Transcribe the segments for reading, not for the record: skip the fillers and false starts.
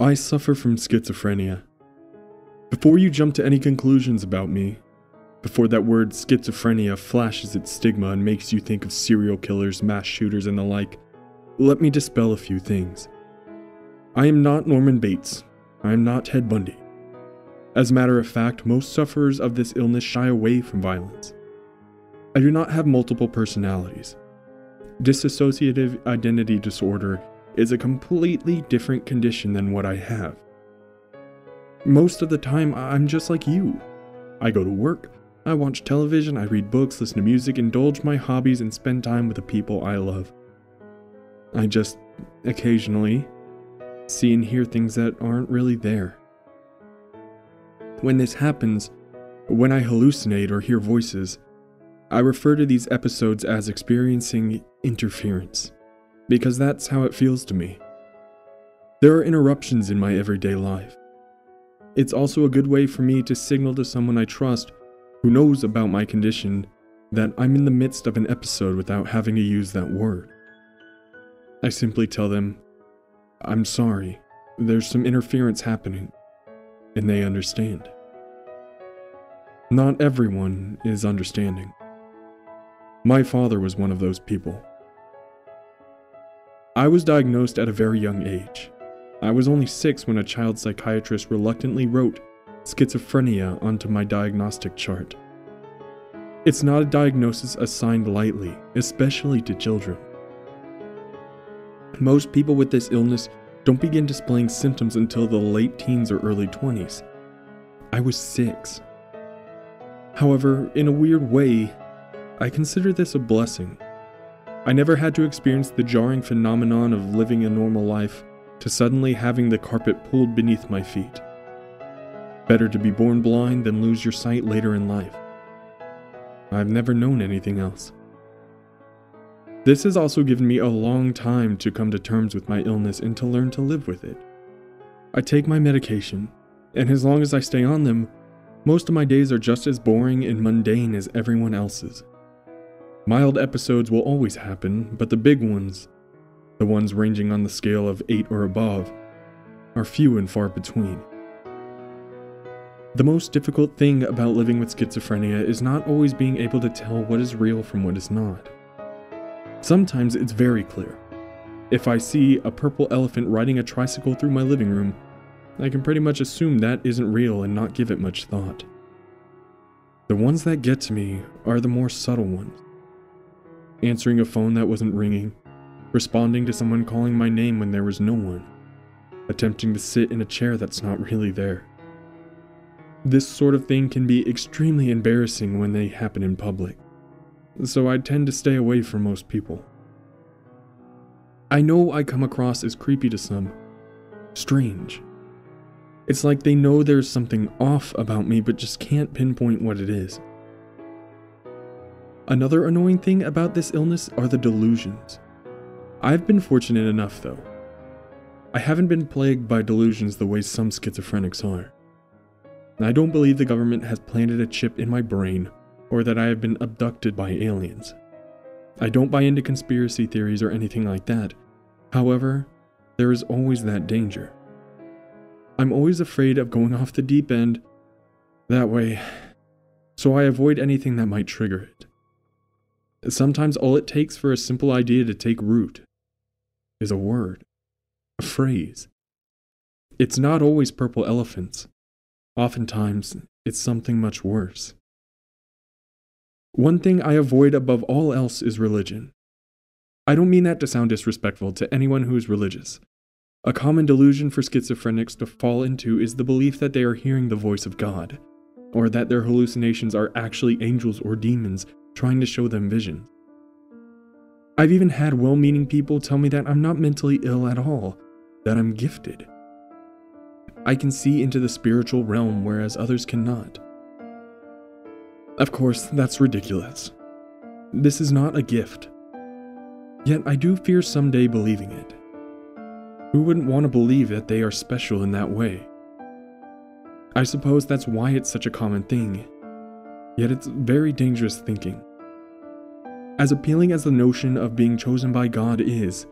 I suffer from schizophrenia. Before you jump to any conclusions about me, before that word schizophrenia flashes its stigma and makes you think of serial killers, mass shooters, and the like, let me dispel a few things. I am not Norman Bates. I am not Ted Bundy. As a matter of fact, most sufferers of this illness shy away from violence. I do not have multiple personalities. Dissociative identity disorder is a completely different condition than what I have. Most of the time, I'm just like you. I go to work, I watch television, I read books, listen to music, indulge my hobbies, and spend time with the people I love. I just, occasionally, see and hear things that aren't really there. When this happens, when I hallucinate or hear voices, I refer to these episodes as experiencing interference, because that's how it feels to me. There are interruptions in my everyday life. It's also a good way for me to signal to someone I trust who knows about my condition that I'm in the midst of an episode without having to use that word. I simply tell them, I'm sorry, there's some interference happening, and they understand. Not everyone is understanding. My father was one of those people. I was diagnosed at a very young age. I was only 6 when a child psychiatrist reluctantly wrote schizophrenia onto my diagnostic chart. It's not a diagnosis assigned lightly, especially to children. Most people with this illness don't begin displaying symptoms until the late teens or early 20s. I was 6. However, in a weird way, I consider this a blessing. I never had to experience the jarring phenomenon of living a normal life to suddenly having the carpet pulled beneath my feet. Better to be born blind than lose your sight later in life. I've never known anything else. This has also given me a long time to come to terms with my illness and to learn to live with it. I take my medication, and as long as I stay on them, most of my days are just as boring and mundane as everyone else's. Mild episodes will always happen, but the big ones, the ones ranging on the scale of 8 or above, are few and far between. The most difficult thing about living with schizophrenia is not always being able to tell what is real from what is not. Sometimes it's very clear. If I see a purple elephant riding a tricycle through my living room, I can pretty much assume that isn't real and not give it much thought. The ones that get to me are the more subtle ones. Answering a phone that wasn't ringing, responding to someone calling my name when there was no one, attempting to sit in a chair that's not really there. This sort of thing can be extremely embarrassing when they happen in public, so I tend to stay away from most people. I know I come across as creepy to some, strange. It's like they know there's something off about me but just can't pinpoint what it is. Another annoying thing about this illness are the delusions. I've been fortunate enough though. I haven't been plagued by delusions the way some schizophrenics are. I don't believe the government has planted a chip in my brain or that I have been abducted by aliens. I don't buy into conspiracy theories or anything like that. However, there is always that danger. I'm always afraid of going off the deep end that way, so I avoid anything that might trigger it. Sometimes all it takes for a simple idea to take root is a word, a phrase. It's not always purple elephants. Oftentimes, it's something much worse. One thing I avoid above all else is religion. I don't mean that to sound disrespectful to anyone who is religious. A common delusion for schizophrenics to fall into is the belief that they are hearing the voice of God, or that their hallucinations are actually angels or demons trying to show them visions. I've even had well-meaning people tell me that I'm not mentally ill at all, that I'm gifted. I can see into the spiritual realm whereas others cannot. Of course, that's ridiculous. This is not a gift. Yet I do fear someday believing it. Who wouldn't want to believe that they are special in that way? I suppose that's why it's such a common thing, yet it's very dangerous thinking. As appealing as the notion of being chosen by God is,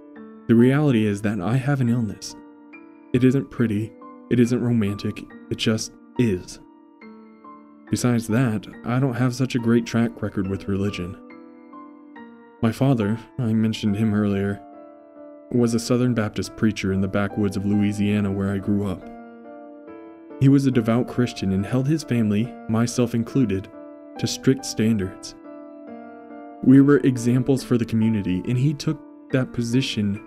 the reality is that I have an illness. It isn't pretty, it isn't romantic, it just is. Besides that, I don't have such a great track record with religion. My father, I mentioned him earlier, was a Southern Baptist preacher in the backwoods of Louisiana where I grew up. He was a devout Christian and held his family, myself included, to strict standards. We were examples for the community, and he took that position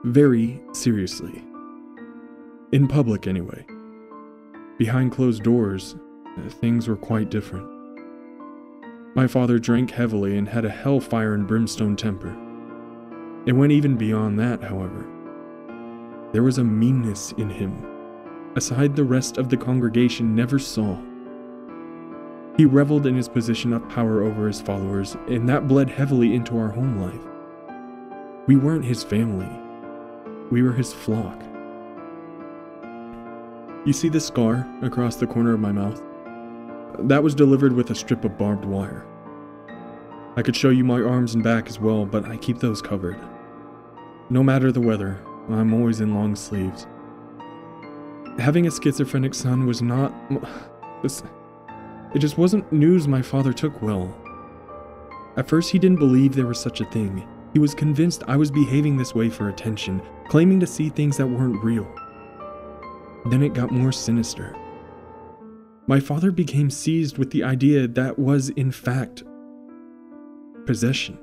very seriously. In public, anyway. Behind closed doors, things were quite different. My father drank heavily and had a hellfire and brimstone temper. It went even beyond that, however. There was a meanness in him, aside the rest of the congregation never saw. He reveled in his position of power over his followers, and that bled heavily into our home life. We weren't his family. We were his flock. You see the scar across the corner of my mouth? That was delivered with a strip of barbed wire. I could show you my arms and back as well, but I keep those covered. No matter the weather, I'm always in long sleeves. Having a schizophrenic son was not... It just wasn't news my father took well. At first he didn't believe there was such a thing. He was convinced I was behaving this way for attention, claiming to see things that weren't real. Then it got more sinister. My father became seized with the idea that was, in fact, possession.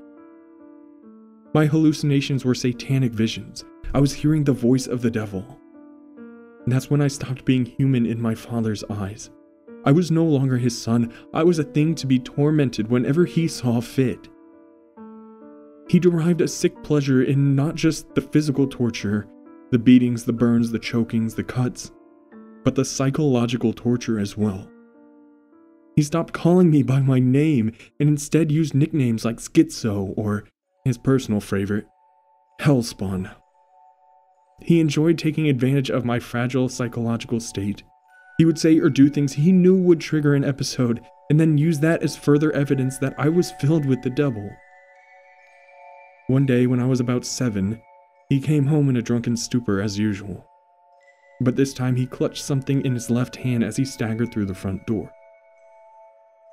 My hallucinations were satanic visions. I was hearing the voice of the devil. And that's when I stopped being human in my father's eyes. I was no longer his son. I was a thing to be tormented whenever he saw fit. He derived a sick pleasure in not just the physical torture, the beatings, the burns, the chokings, the cuts, but the psychological torture as well. He stopped calling me by my name and instead used nicknames like Schizo or, his personal favorite, Hellspawn. He enjoyed taking advantage of my fragile psychological state. He would say or do things he knew would trigger an episode and then use that as further evidence that I was filled with the devil. One day when I was about 7, he came home in a drunken stupor as usual. But this time he clutched something in his left hand as he staggered through the front door.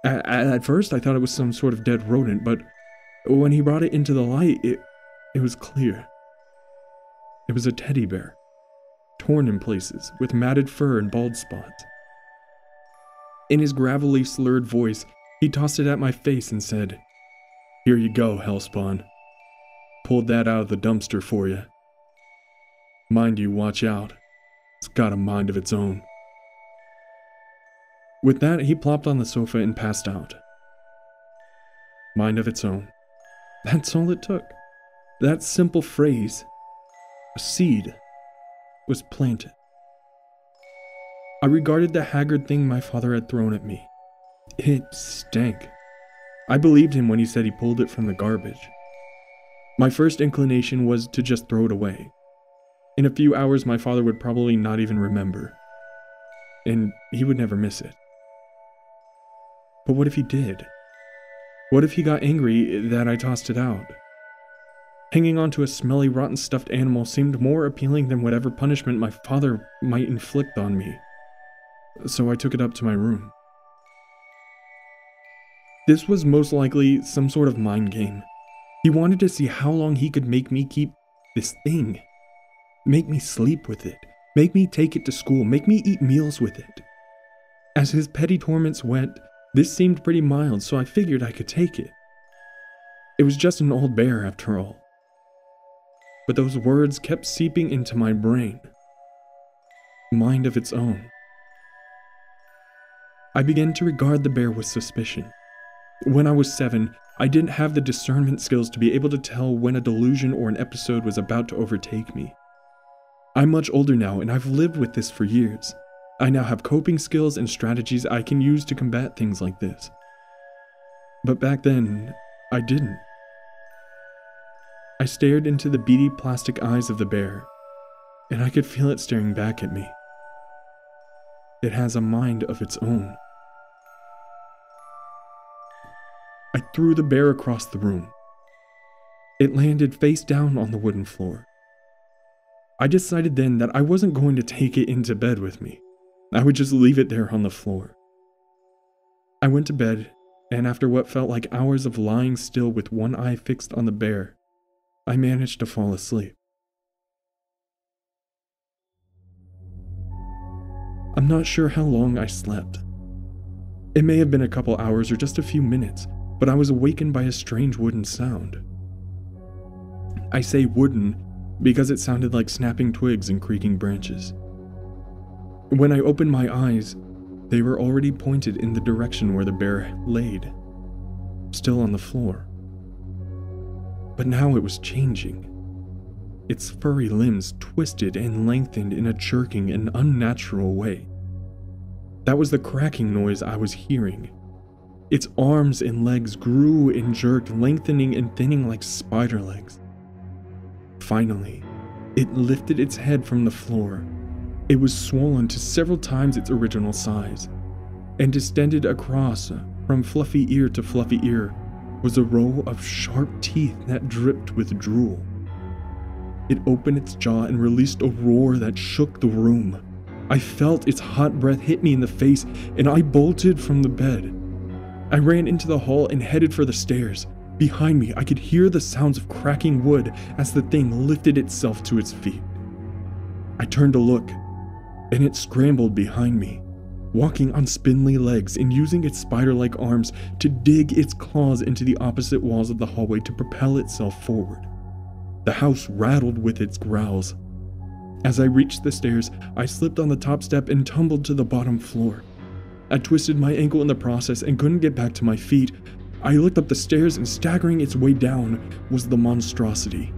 At first I thought it was some sort of dead rodent, but when he brought it into the light, it was clear. It was a teddy bear, torn in places, with matted fur and bald spots. In his gravelly, slurred voice, he tossed it at my face and said, "Here you go, Hellspawn. Pulled that out of the dumpster for you. Mind you, watch out. It's got a mind of its own." With that, he plopped on the sofa and passed out. Mind of its own. That's all it took. That simple phrase, a seed, was planted. I regarded the haggard thing my father had thrown at me. It stank. I believed him when he said he pulled it from the garbage. My first inclination was to just throw it away. In a few hours, my father would probably not even remember, and he would never miss it. But what if he did? What if he got angry that I tossed it out? Hanging onto a smelly, rotten stuffed animal seemed more appealing than whatever punishment my father might inflict on me. So I took it up to my room. This was most likely some sort of mind game. He wanted to see how long he could make me keep this thing. Make me sleep with it. Make me take it to school. Make me eat meals with it. As his petty torments went, this seemed pretty mild, so I figured I could take it. It was just an old bear after all. But those words kept seeping into my brain. Mind of its own. I began to regard the bear with suspicion. When I was 7, I didn't have the discernment skills to be able to tell when a delusion or an episode was about to overtake me. I'm much older now, and I've lived with this for years. I now have coping skills and strategies I can use to combat things like this. But back then, I didn't. I stared into the beady plastic eyes of the bear, and I could feel it staring back at me. It has a mind of its own. I threw the bear across the room. It landed face down on the wooden floor. I decided then that I wasn't going to take it into bed with me. I would just leave it there on the floor. I went to bed, and after what felt like hours of lying still with one eye fixed on the bear, I managed to fall asleep. I'm not sure how long I slept. It may have been a couple hours or just a few minutes, but I was awakened by a strange wooden sound. I say wooden because it sounded like snapping twigs and creaking branches. When I opened my eyes, they were already pointed in the direction where the bear laid, still on the floor. But now it was changing. Its furry limbs twisted and lengthened in a jerking and unnatural way. That was the cracking noise I was hearing. Its arms and legs grew and jerked, lengthening and thinning like spider legs. Finally, it lifted its head from the floor. It was swollen to several times its original size, and distended across from fluffy ear to fluffy ear was a row of sharp teeth that dripped with drool. It opened its jaw and released a roar that shook the room. I felt its hot breath hit me in the face, and I bolted from the bed. I ran into the hall and headed for the stairs. Behind me, I could hear the sounds of cracking wood as the thing lifted itself to its feet. I turned to look, and it scrambled behind me, walking on spindly legs and using its spider-like arms to dig its claws into the opposite walls of the hallway to propel itself forward. The house rattled with its growls. As I reached the stairs, I slipped on the top step and tumbled to the bottom floor. I twisted my ankle in the process and couldn't get back to my feet. I looked up the stairs, and staggering its way down was the monstrosity.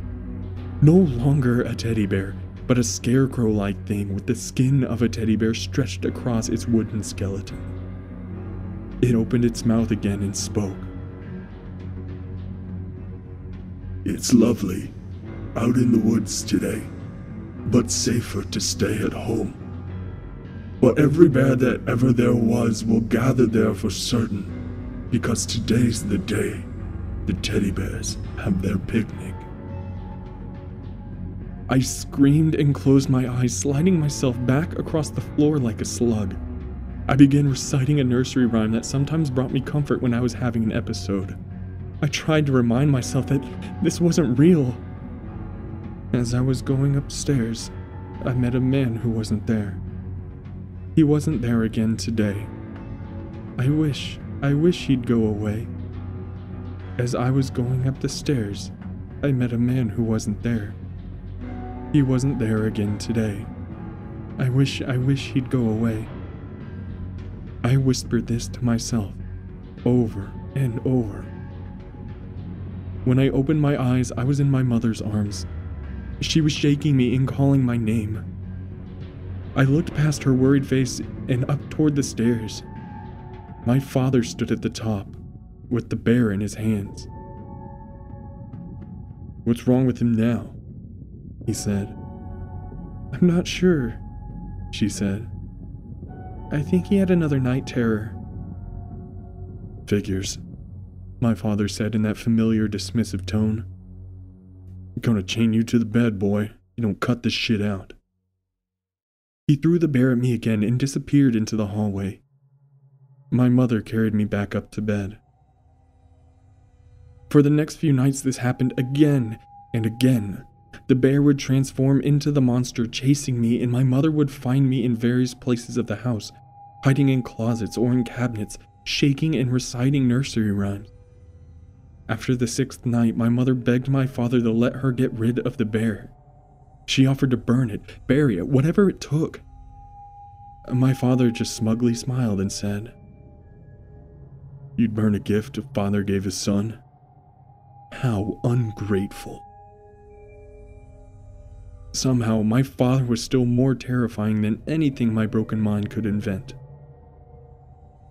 No longer a teddy bear, but a scarecrow-like thing with the skin of a teddy bear stretched across its wooden skeleton. It opened its mouth again and spoke. "It's lovely out in the woods today, but safer to stay at home. But every bear that ever there was will gather there for certain, because today's the day the teddy bears have their picnic." I screamed and closed my eyes, sliding myself back across the floor like a slug. I began reciting a nursery rhyme that sometimes brought me comfort when I was having an episode. I tried to remind myself that this wasn't real. As I was going upstairs, I met a man who wasn't there. He wasn't there again today. I wish he'd go away. As I was going up the stairs, I met a man who wasn't there. He wasn't there again today. I wish he'd go away. I whispered this to myself, over and over. When I opened my eyes, I was in my mother's arms. She was shaking me and calling my name. I looked past her worried face and up toward the stairs. My father stood at the top, with the bear in his hands. "What's wrong with him now?" he said. "I'm not sure," she said. "I think he had another night terror." "Figures," my father said in that familiar dismissive tone. "I'm gonna chain you to the bed, boy. You don't cut this shit out." He threw the bear at me again and disappeared into the hallway. My mother carried me back up to bed. For the next few nights, this happened again and again. The bear would transform into the monster, chasing me, and my mother would find me in various places of the house, hiding in closets or in cabinets, shaking and reciting nursery rhymes. After the 6th night, my mother begged my father to let her get rid of the bear. She offered to burn it, bury it, whatever it took. My father just smugly smiled and said, "You'd burn a gift a father gave his son? How ungrateful." Somehow, my father was still more terrifying than anything my broken mind could invent.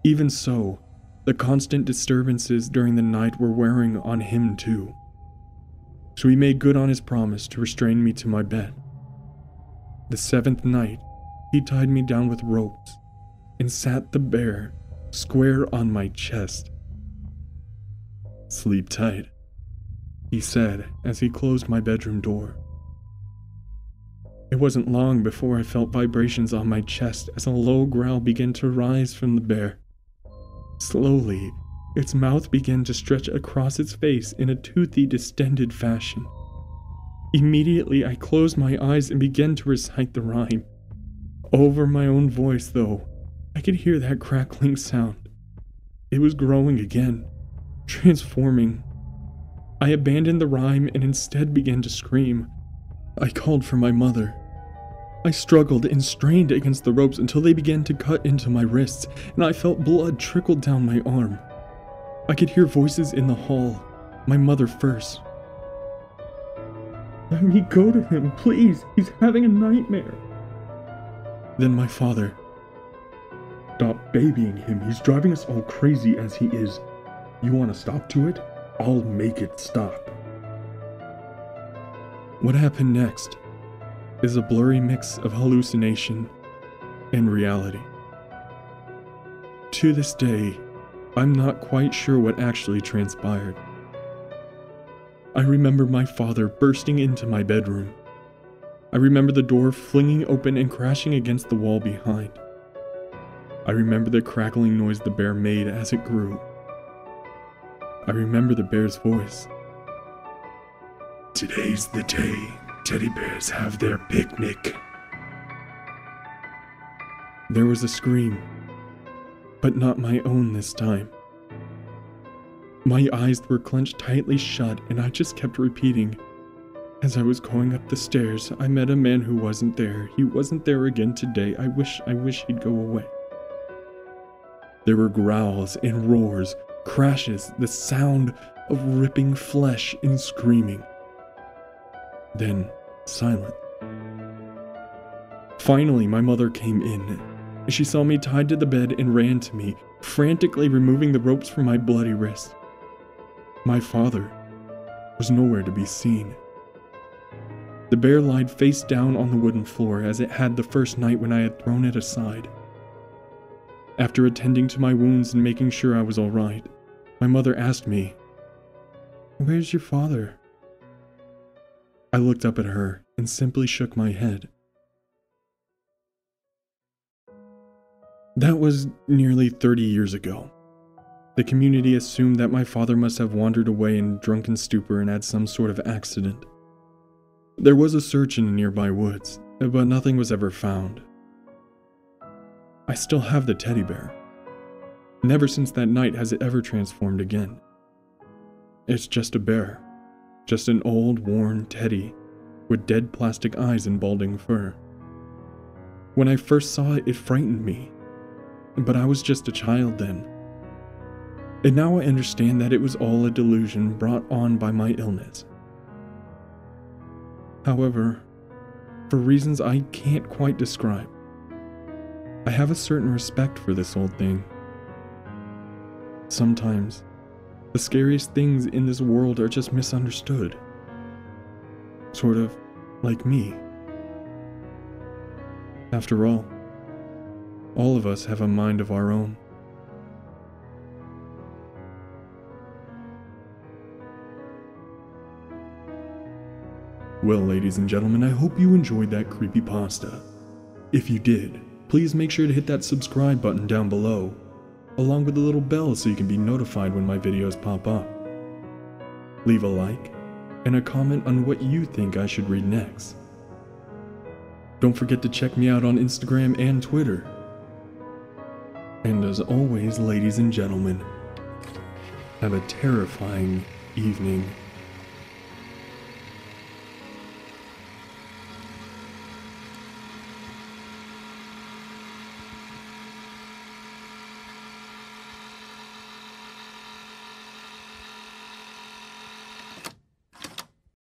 Even so, The constant disturbances during the night were wearing on him too. So he made good on his promise to restrain me to my bed. The 7th night, he tied me down with ropes and sat the bear square on my chest. "Sleep tight," he said as he closed my bedroom door. It wasn't long before I felt vibrations on my chest as a low growl began to rise from the bear. Slowly, its mouth began to stretch across its face in a toothy, distended fashion. Immediately, I closed my eyes and began to recite the rhyme. Over my own voice, though, I could hear that crackling sound. It was growing again, transforming. I abandoned the rhyme and instead began to scream. I called for my mother. I struggled and strained against the ropes until they began to cut into my wrists, and I felt blood trickle down my arm. I could hear voices in the hall, my mother first. "Let me go to him, please. He's having a nightmare." Then my father. "Stop babying him. He's driving us all crazy as he is. You want to stop to it? I'll make it stop." What happened next is a blurry mix of hallucination and reality. To this day, I'm not quite sure what actually transpired. I remember my father bursting into my bedroom. I remember the door flinging open and crashing against the wall behind. I remember the crackling noise the bear made as it grew. I remember the bear's voice. "Today's the day teddy bears have their picnic." There was a scream, but not my own this time. My eyes were clenched tightly shut and I just kept repeating. As I was going up the stairs, I met a man who wasn't there. He wasn't there again today. I wish he'd go away. There were growls and roars, crashes, the sound of ripping flesh and screaming. Then, silence. Finally, my mother came in. She saw me tied to the bed and ran to me, frantically removing the ropes from my bloody wrist. My father was nowhere to be seen. The bear lied face down on the wooden floor as it had the first night when I had thrown it aside. After attending to my wounds and making sure I was all right, my mother asked me, "Where's your father?" I looked up at her and simply shook my head. That was nearly 30 years ago. The community assumed that my father must have wandered away in drunken stupor and had some sort of accident. There was a search in the nearby woods, but nothing was ever found. I still have the teddy bear. Never since that night has it ever transformed again. It's just a bear. Just an old, worn teddy with dead plastic eyes and balding fur. When I first saw it, it frightened me. But I was just a child then. And now I understand that it was all a delusion brought on by my illness. However, for reasons I can't quite describe, I have a certain respect for this old thing. Sometimes, the scariest things in this world are just misunderstood. Sort of like me. After all of us have a mind of our own. Well, ladies and gentlemen, I hope you enjoyed that creepypasta. If you did, please make sure to hit that subscribe button down below, along with the little bell so you can be notified when my videos pop up. Leave a like and a comment on what you think I should read next. Don't forget to check me out on Instagram and Twitter. And as always, ladies and gentlemen, have a terrifying evening.